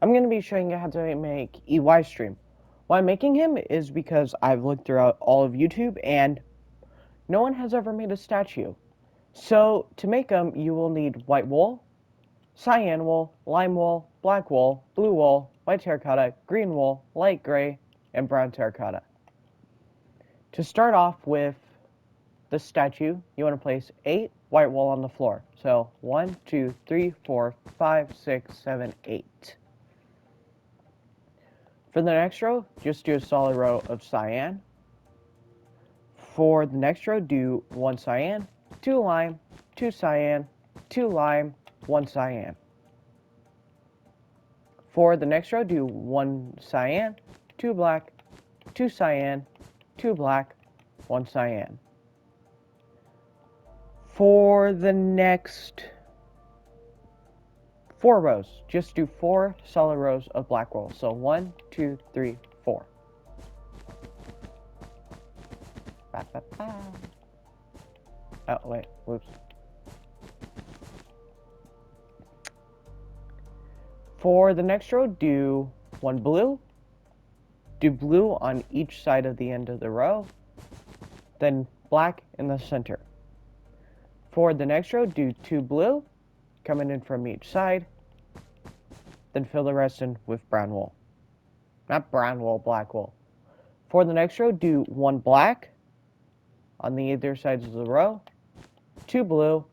I'm going to be showing you how to make Eystreem. Why I'm making him is because I've looked throughout all of YouTube and no one has ever made a statue. So to make them, you will need white wool, cyan wool, lime wool, black wool, blue wool, white terracotta, green wool, light gray, and brown terracotta. To start off with the statue, you want to place 8 white wool on the floor. So 1, 2, 3, 4, 5, 6, 7, 8. For the next row, just do a solid row of cyan. For the next row, do 1 cyan, 2 lime, 2 cyan, 2 lime, 1 cyan. For the next row, do 1 cyan, 2 black, 2 cyan, 2 black, 1 cyan. For the next 4 rows, just do 4 solid rows of black wool. So 1, 2, 3, 4. Oh, wait, whoops. For the next row, do 1 blue. Do blue on each side of the end of the row, then black in the center. For the next row, do 2 blue, coming in from each side, then fill the rest in with brown wool. Not brown wool, black wool. For the next row, do 1 black on the either sides of the row, 2 blue,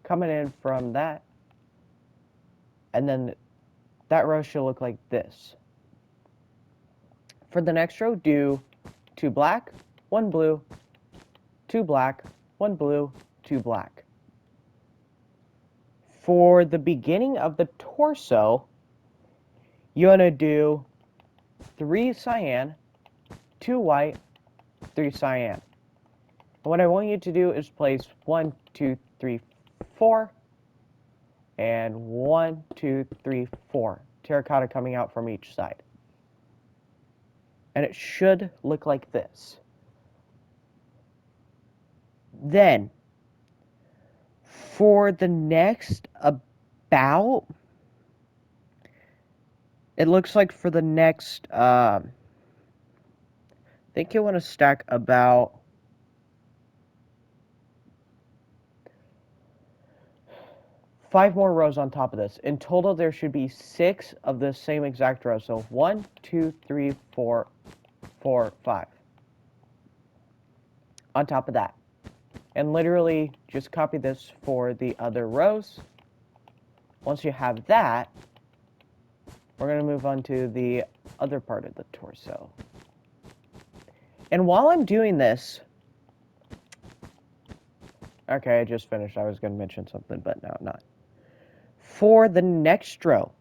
coming in from that, and then that row should look like this. For the next row, do 2 black, 1 blue, 2 black, 1 blue, 2 black. For the beginning of the torso, you want to do 3 cyan, 2 white, 3 cyan. And what I want you to do is place 1, 2, 3, 4, and 1, 2, 3, 4. Terracotta coming out from each side. And it should look like this. Then, for the next it looks like for the next, I think you want to stack about 5 more rows on top of this. In total, there should be 6 of the same exact row. So 1, 2, 3, 4, 4, 5. On top of that. And literally just copy this for the other rows. Once you have that, we're going to move on to the other part of the torso. And while I'm doing this, okay, I just finished. I was going to mention something, but no, I'm not. For the next row,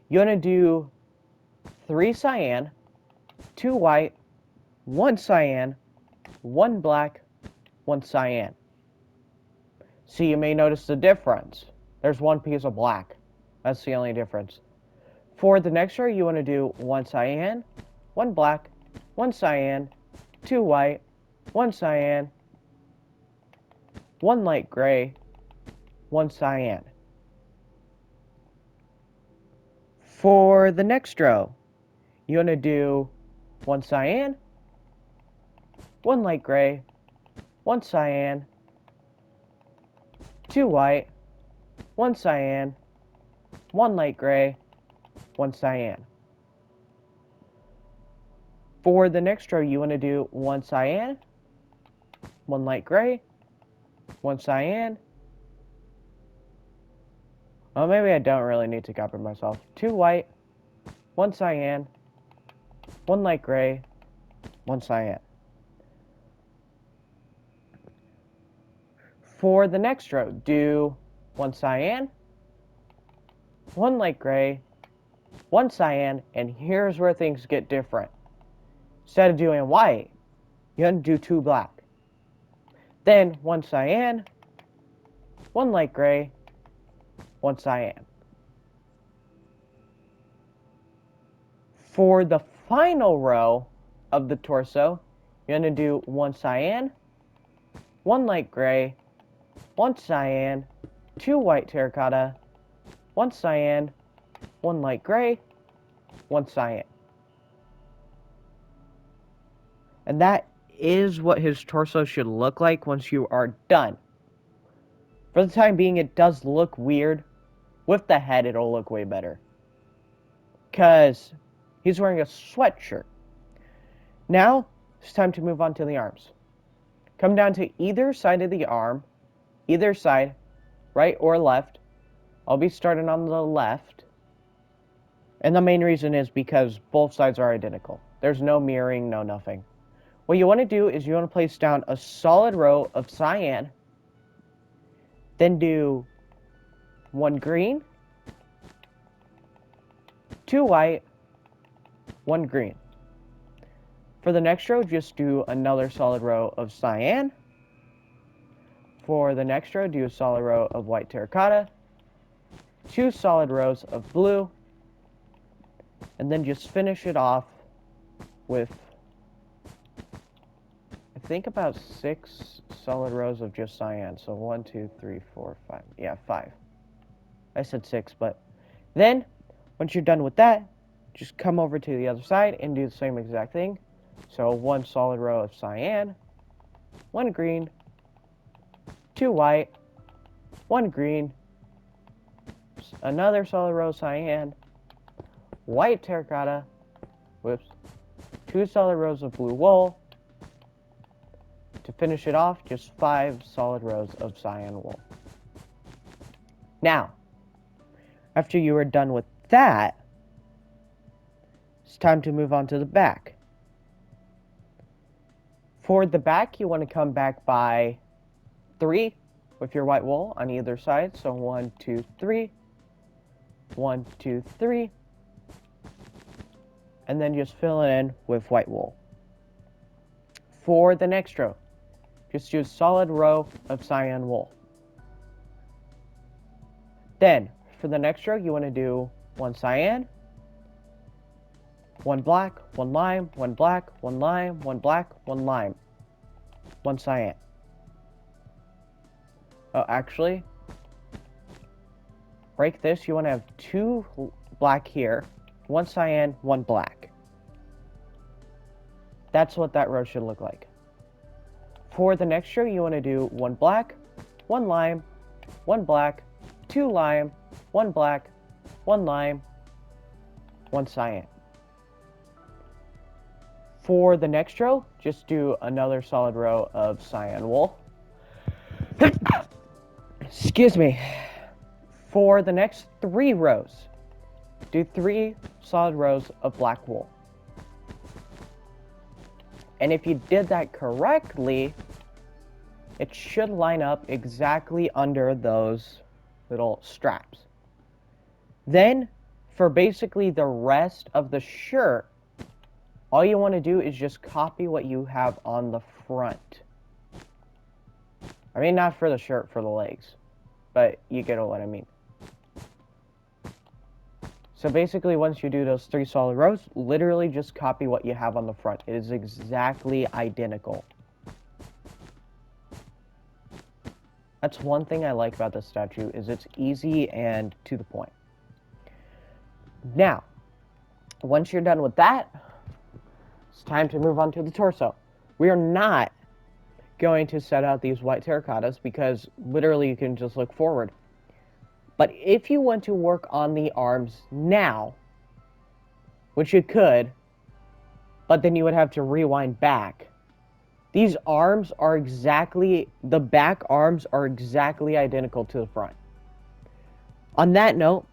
you want to do 3 cyan, 2 white, 1 cyan, 1 black, 1 cyan. So you may notice the difference. There's 1 piece of black. That's the only difference. For the next row, you want to do 1 cyan, 1 black, 1 cyan, 2 white, 1 cyan, 1 light gray, 1 cyan. For the next row, you want to do 1 cyan, 1 light gray, 1 cyan, 2 white, 1 cyan, 1 light gray, 1 cyan. For the next row, you want to do 1 cyan, 1 light gray, 1 cyan. Well, maybe I don't really need to copy myself. 2 white, 1 cyan, 1 light gray, 1 cyan. For the next row, do 1 cyan, 1 light gray, 1 cyan, and here's where things get different. Instead of doing white, you want to do 2 black. Then 1 cyan, 1 light gray, 1 cyan. For the final row of the torso, you're going to do 1 cyan, 1 light gray, 1 cyan, 2 white terracotta, 1 cyan, one light gray, one cyan. And that is what his torso should look like once you are done. For the time being, it does look weird. With the head, it'll look way better. Because he's wearing a sweatshirt. Now, it's time to move on to the arms. Come down to either side of the arm. Either side, right or left. I'll be starting on the left. And the main reason is because both sides are identical. There's no mirroring, no nothing. What you want to do is you want to place down a solid row of cyan. Then do one green, two white, one green. For the next row, just do another solid row of cyan. For the next row, do a solid row of white terracotta, two solid rows of blue, and then just finish it off with, I think, about 6 solid rows of just cyan. So 1, 2, 3, 4, 5. Yeah, 5. I said 6, but then once you're done with that, just come over to the other side and do the same exact thing. So 1 solid row of cyan, 1 green, 2 white, 1 green, another solid row of cyan, white terracotta, whoops, 2 solid rows of blue wool. To finish it off, just 5 solid rows of cyan wool. Now, after you are done with that, it's time to move on to the back. For the back, you want to come back by 3 with your white wool on either side. So 1, 2, 3, 1, 2, 3, and then just fill it in with white wool. For the next row, just use solid row of cyan wool. Then, for the next row, you want to do 1 cyan, 1 black, 1 lime, 1 black, 1 lime, 1 black, 1 lime, 1 cyan. Oh, actually, break this. You want to have 2 black here, 1 cyan, 1 black. That's what that row should look like. For the next row, you want to do 1 black, 1 lime, 1 black, 2 lime, 1 black, 1 lime, 1 cyan. For the next row, just do another solid row of cyan wool. Excuse me. For the next 3 rows, do 3 solid rows of black wool. And if you did that correctly, it should line up exactly under those little straps. Then, for basically the rest of the shirt, all you want to do is just copy what you have on the front. I mean, not for the shirt, for the legs. But you get what I mean. So basically, once you do those 3 solid rows, literally just copy what you have on the front. It is exactly identical. That's one thing I like about this statue, is it's easy and to the point. Now, once you're done with that, it's time to move on to the torso. We are not going to set out these white terracottas because literally you can just look forward. But if you want to work on the arms now, which you could, but then you would have to rewind back. These arms are exactly, the back arms are exactly identical to the front. On that note,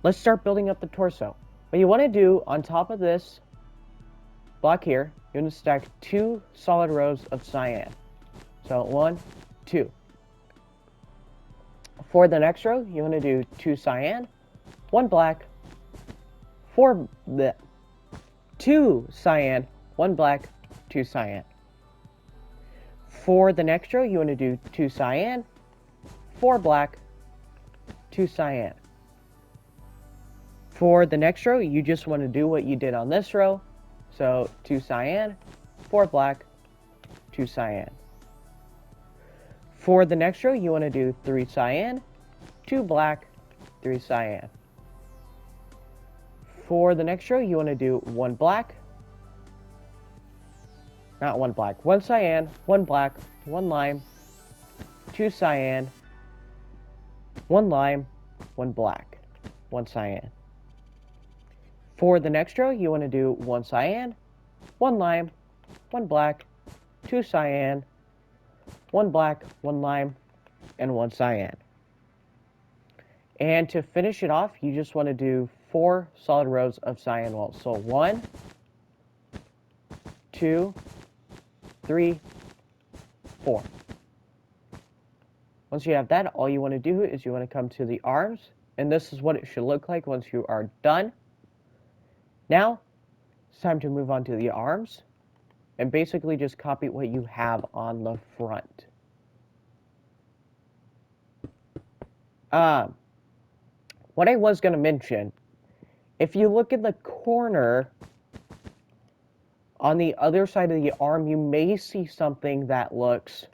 let's start building up the torso. What you want to do on top of this block here, you're going to stack 2 solid rows of cyan. So 1, 2. For the next row, you want to do 2 cyan, 1 black, 2 cyan, 1 black, 2 cyan. For the next row, you want to do 2 cyan, 4 black, 2 cyan. For the next row, you just want to do what you did on this row. So 2 cyan, 4 black, 2 cyan. For the next row, you want to do 3 cyan, 2 black, 3 cyan. For the next row, you want to do one black. Not one black. One cyan, one black, one lime, two cyan, one lime, one black, one cyan. For the next row, you want to do one cyan, one lime, one black, two cyan, one black, one lime, and one cyan. And to finish it off, you just want to do 4 solid rows of cyan walls. So 1, 2, 3, 4. Once you have that, all you want to do is you want to come to the arms, and this is what it should look like once you are done. Now, it's time to move on to the arms, and basically just copy what you have on the front. What I was going to mention, if you look at the corner on the other side of the arm, you may see something that looks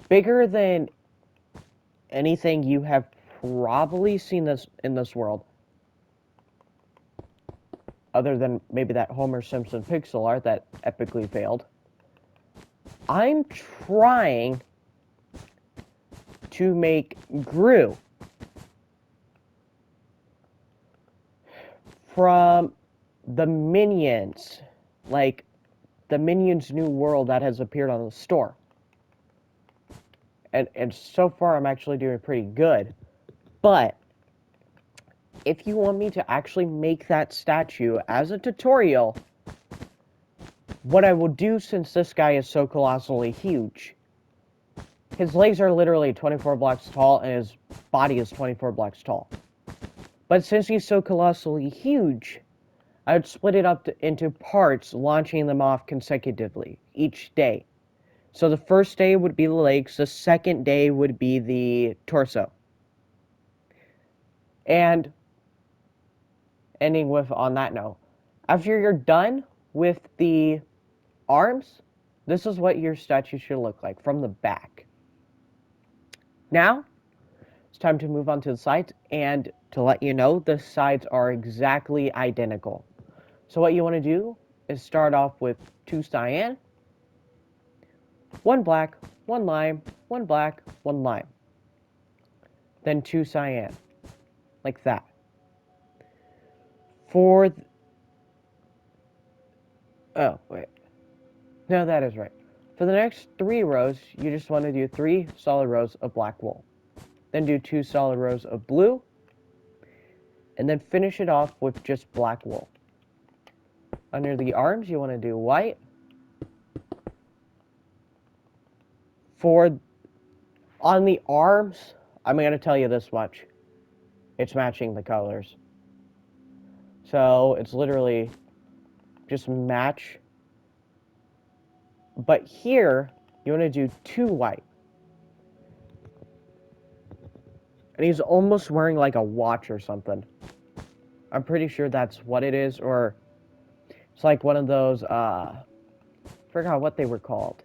bigger than anything you have probably seen in this world. Other than maybe that Homer Simpson pixel art that epically failed. I'm trying to make Gru from the Minions, like the Minions New World that has appeared on the store. And so far I'm actually doing pretty good. But if you want me to actually make that statue as a tutorial, what I will do, since this guy is so colossally huge, his legs are literally 24 blocks tall and his body is 24 blocks tall. But since he's so colossally huge, I would split it up into parts, launching them off consecutively each day. So the first day would be the legs, the second day would be the torso. And ending with, on that note, after you're done with the arms, this is what your statue should look like from the back. Now, it's time to move on to the sides, and to let you know, the sides are exactly identical. So what you want to do is start off with 2 cyan, 1 black, 1 lime, 1 black, 1 lime. Then 2 cyan, like that. Oh, wait. No, that is right. For the next 3 rows, you just want to do 3 solid rows of black wool. Then do 2 solid rows of blue, and then finish it off with just black wool. Under the arms, you want to do white. On the arms, I'm going to tell you this much. It's matching the colors. So, it's literally just match. But here, you want to do 2 white. And he's almost wearing like a watch or something. I'm pretty sure that's what it is, or it's like one of those, forgot what they were called.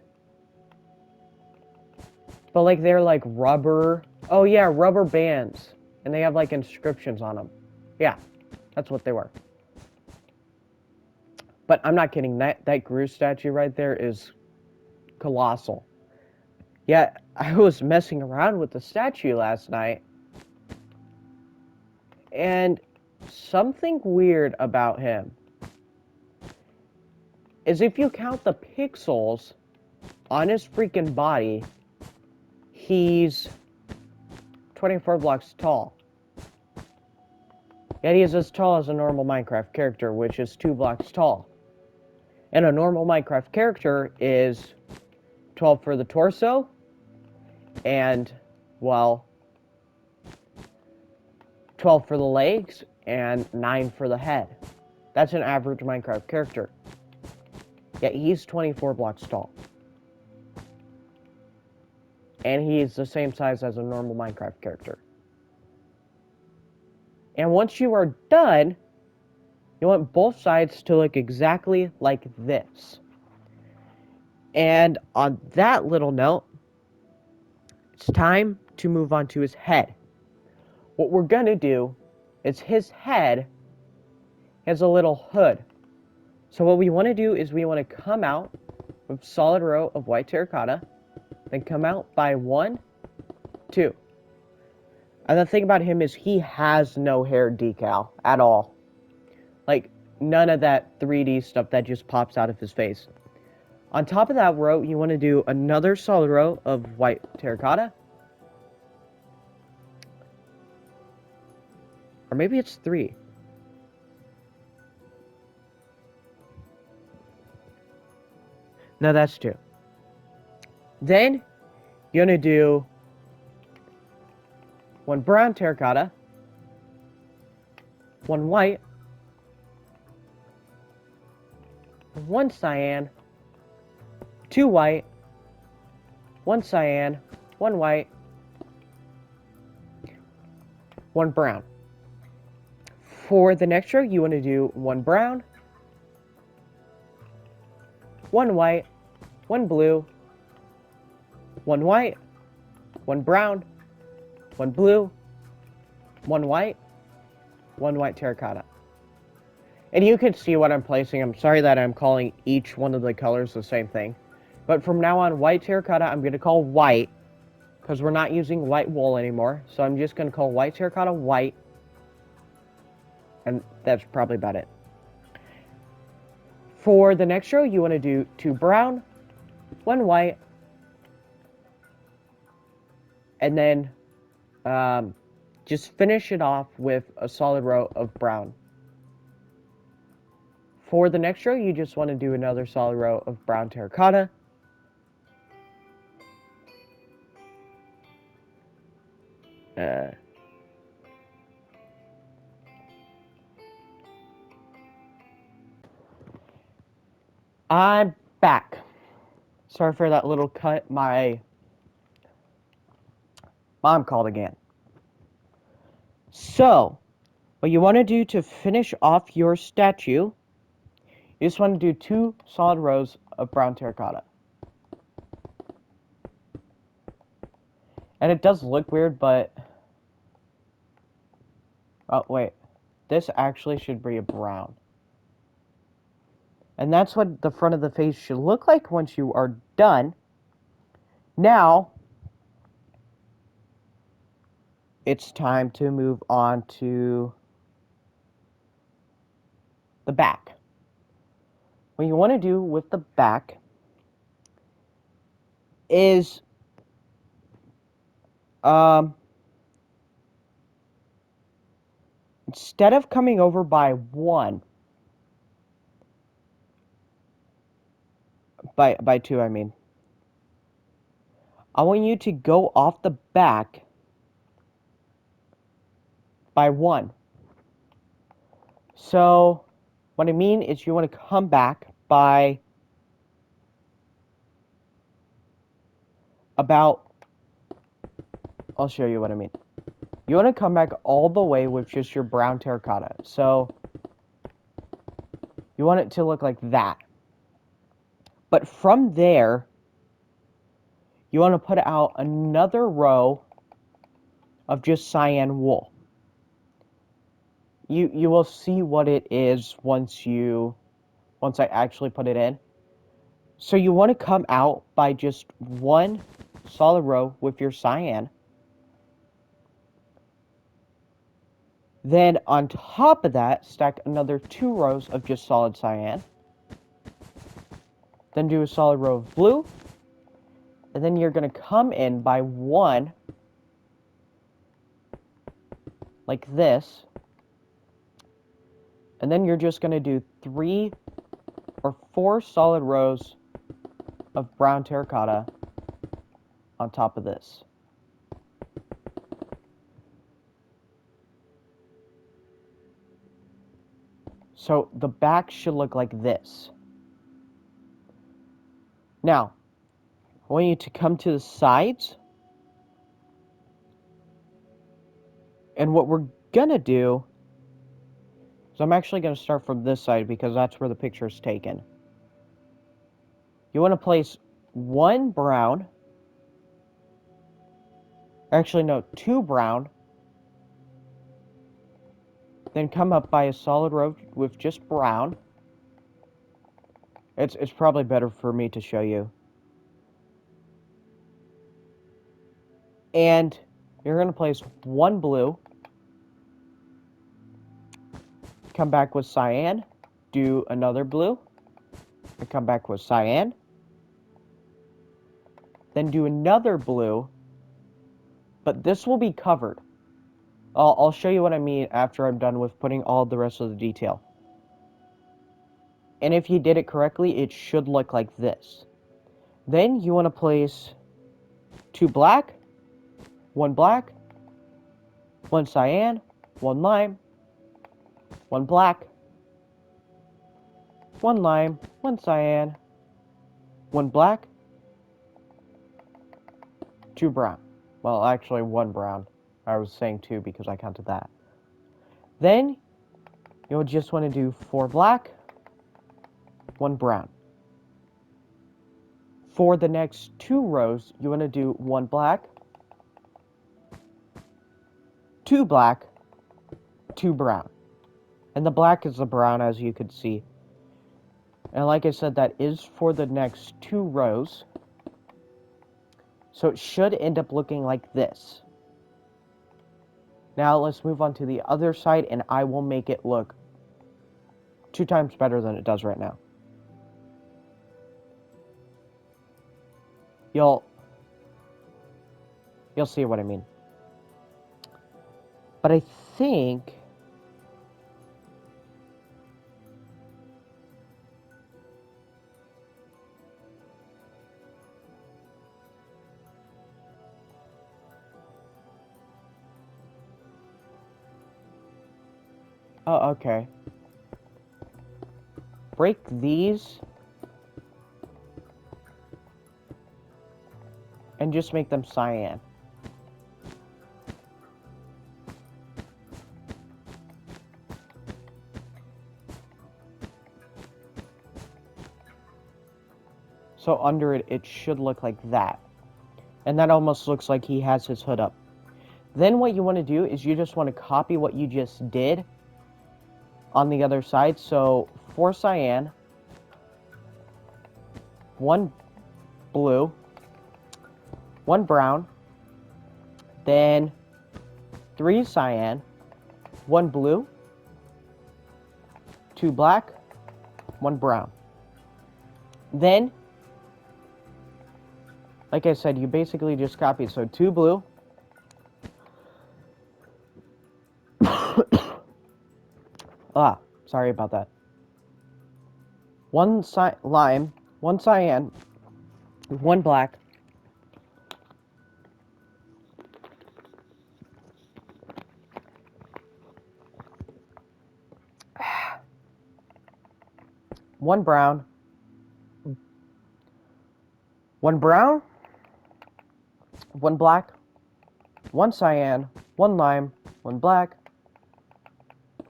But like they're like rubber, oh yeah, rubber bands. And they have like inscriptions on them. Yeah, that's what they were. But I'm not kidding, that Gru statue right there is colossal. Yeah, I was messing around with the statue last night. And something weird about him is if you count the pixels on his freaking body, he's 24 blocks tall. Yet he is as tall as a normal Minecraft character, which is 2 blocks tall. And a normal Minecraft character is 12 for the torso, and, well, 12 for the legs, and 9 for the head. That's an average Minecraft character. Yet he's 24 blocks tall. And he's the same size as a normal Minecraft character. And once you are done, you want both sides to look exactly like this. And on that little note, it's time to move on to his head. What we're going to do is his head, has a little hood. So what we want to do is we want to come out with solid row of white terracotta, then come out by 1, 2. And the thing about him is he has no hair decal at all. Like, none of that 3D stuff that just pops out of his face. On top of that row, you want to do another solid row of white terracotta. Or maybe it's 3. No, that's 2. Then, you're going to do 1 brown terracotta, 1 white, 1 cyan, 2 white, 1 cyan, 1 white, 1 brown. For the next row, you want to do 1 brown, 1 white, 1 blue, 1 white, 1 brown, 1 blue, 1 white terracotta. And you can see what I'm placing. I'm sorry that I'm calling each one of the colors the same thing. But from now on, white terracotta, I'm going to call white, because we're not using white wool anymore. So I'm just going to call white terracotta white. And that's probably about it. For the next row, you want to do 2 brown, 1 white, and then just finish it off with a solid row of brown. For the next row, you just want to do another solid row of brown terracotta. I'm back. Sorry for that little cut. My mom called again. So, what you want to do to finish off your statue, you just want to do 2 solid rows of brown terracotta. And it does look weird, but... oh, wait. This actually should be a brown. And that's what the front of the face should look like once you are done. Now, it's time to move on to the back. What you want to do with the back is instead of coming over by 1, by 2 I mean, I want you to go off the back by 1. So what I mean is you want to come back by about, I'll show you what I mean. You want to come back all the way with just your brown terracotta. So you want it to look like that. But from there, you want to put out another row of just cyan wool. You will see what it is once I actually put it in. So you want to come out by just 1 solid row with your cyan. Then on top of that, stack another 2 rows of just solid cyan. Then do a solid row of blue. And then you're going to come in by 1, like this. And then you're just going to do 3 or 4 solid rows of brown terracotta on top of this. So the back should look like this. Now, I want you to come to the sides. And what we're going to do is I'm actually going to start from this side because that's where the picture is taken. You want to place 1 brown. Actually, no, 2 brown. Then come up by a solid row with just brown. It's probably better for me to show you. And you're going to place one blue. Come back with cyan. Do another blue. And come back with cyan. Then do another blue. But this will be covered. I'll show you what I mean after I'm done with putting all the rest of the detail. And if you did it correctly, it should look like this. Then you want to place two black, one cyan, one lime, one black, one lime, one cyan, one black, two brown. Well, actually one brown. I was saying two because I counted that. Then you'll just want to do four black, one brown. For the next two rows, you want to do one black, two black, two brown. And the black is the brown, as you could see. And like I said, that is for the next two rows. So it should end up looking like this. Now let's move on to the other side, and I will make it look 2 times better than it does right now. You'll see what I mean. But I think oh, okay. Break these and just make them cyan. So under it, it should look like that. And that almost looks like he has his hood up. Then what you want to do is you just want to copy what you just did on the other side. So 4 cyan, 1 blue, 1 brown, then 3 cyan, 1 blue, 2 black, 1 brown. Then, like I said, you basically just copy. So 2 blue, sorry about that. 1 lime, 1 cyan, 1 black, 1 brown, 1 brown, 1 black, 1 cyan, 1 lime, 1 black,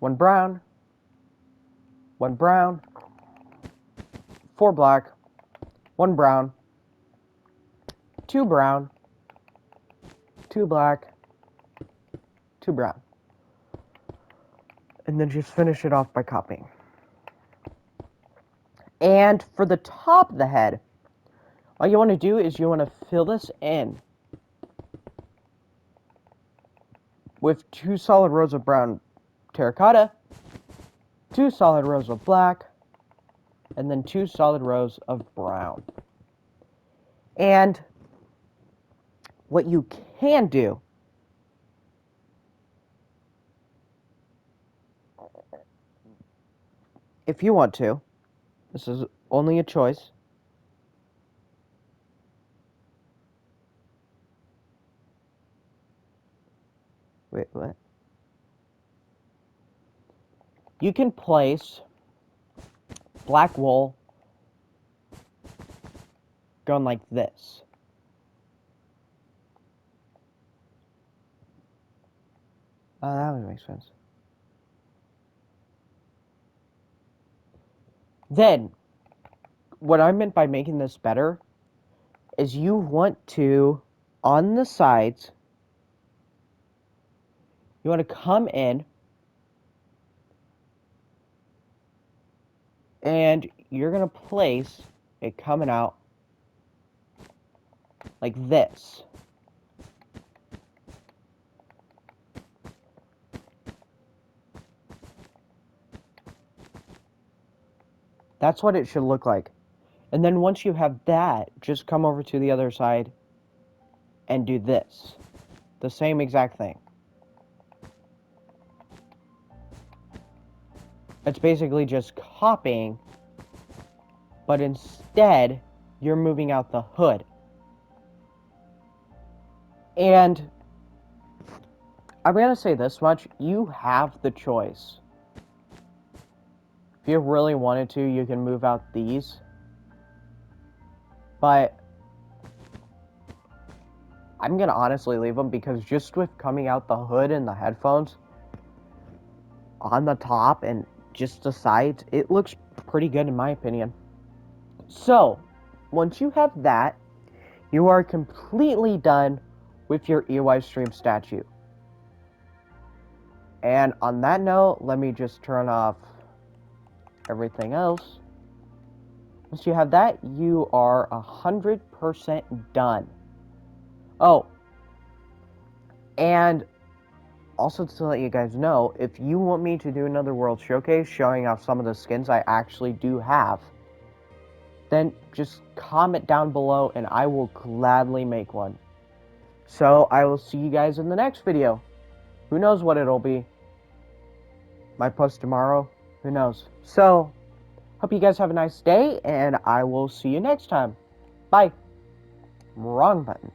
1 brown, 1 brown, 4 black, 1 brown, 2 brown, 2 black, 2 brown. And then just finish it off by copying. And for the top of the head, all you want to do is you want to fill this in with 2 solid rows of brown terracotta, 2 solid rows of black, and then 2 solid rows of brown. And what you can do if you want to, this is only a choice. Wait, what? You can place black wool going like this. Oh, that would make sense. Then, what I meant by making this better is you want to, on the sides, you want to come in And you're going to place it coming out like this. That's what it should look like. And then once you have that, just come over to the other side and do this. The same exact thing. It's basically just copying, but instead, you're moving out the hood. And I'm going to say this much, you have the choice. If you really wanted to, you can move out these. But I'm going to honestly leave them because just with coming out the hood and the headphones on the top and just the sides, it looks pretty good in my opinion. So, once you have that, you are completely done with your Eystreem statue. And on that note, let me just turn off everything else. Once you have that, you are 100% done. Oh, and also to let you guys know, if you want me to do another World Showcase showing off some of the skins I actually do have, then just comment down below and I will gladly make one. So I will see you guys in the next video. Who knows what it'll be? Might post tomorrow. Who knows? So, hope you guys have a nice day, and I will see you next time. Bye. Wrong button.